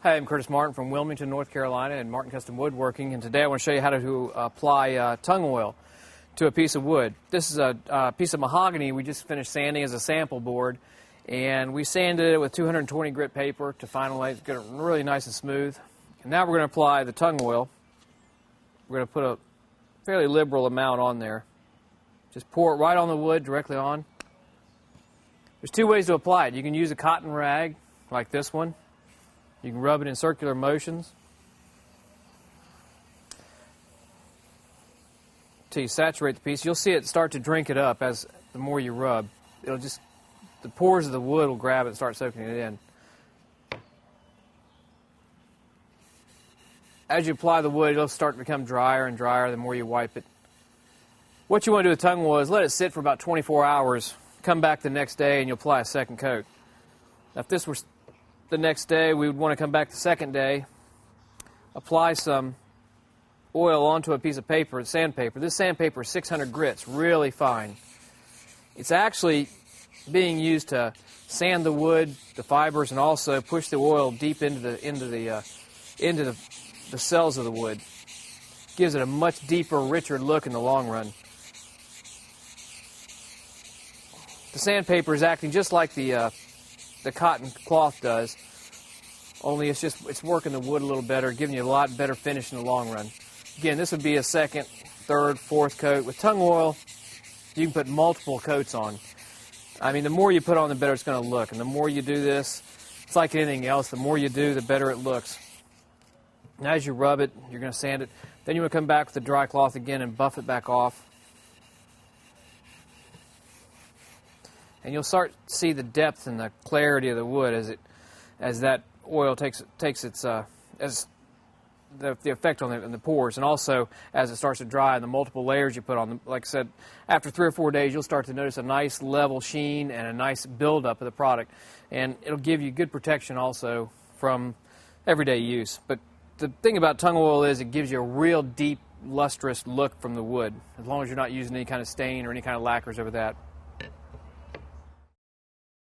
Hi, I'm Curtis Martin from Wilmington, North Carolina, and Martin Custom Woodworking. And today I want to show you how to apply tung oil to a piece of wood. This is a piece of mahogany we just finished sanding as a sample board, and we sanded it with 220 grit paper to finalize, get it really nice and smooth. And now we're going to apply the tung oil. We're going to put a fairly liberal amount on there. Just pour it right on the wood, directly on. There's two ways to apply it. You can use a cotton rag like this one. You can rub it in circular motions until you saturate the piece. You'll see it start to drink it up as the more you rub. It'll just, the pores of the wood will grab it and start soaking it in. As you apply the wood, it'll start to become drier and drier the more you wipe it. What you want to do with tung oil is let it sit for about 24 hours. Come back the next day and you'll apply a second coat. Now, if this were the next day, we would want to come back the second day, apply some oil onto a piece of paper, sandpaper. This sandpaper is 600 grits, really fine. It's actually being used to sand the wood, the fibers, and also push the oil deep into the cells of the wood. Gives it a much deeper, richer look in the long run. The sandpaper is acting just like the cotton cloth does, only it's working the wood a little better, giving you a lot better finish in the long run. Again, this would be a second, third, fourth coat. With tung oil, you can put multiple coats on. I mean, the more you put on, the better it's going to look. And the more you do this, it's like anything else, the more you do, the better it looks. And as you rub it, you're going to sand it. Then you want to come back with the dry cloth again and buff it back off. And you'll start to see the depth and the clarity of the wood as that oil takes its as the effect on the pores, and also as it starts to dry and the multiple layers you put on them. Like I said, after 3 or 4 days, you'll start to notice a nice level sheen and a nice buildup of the product, and it'll give you good protection also from everyday use. But the thing about tung oil is it gives you a real deep, lustrous look from the wood, as long as you're not using any kind of stain or any kind of lacquers over that.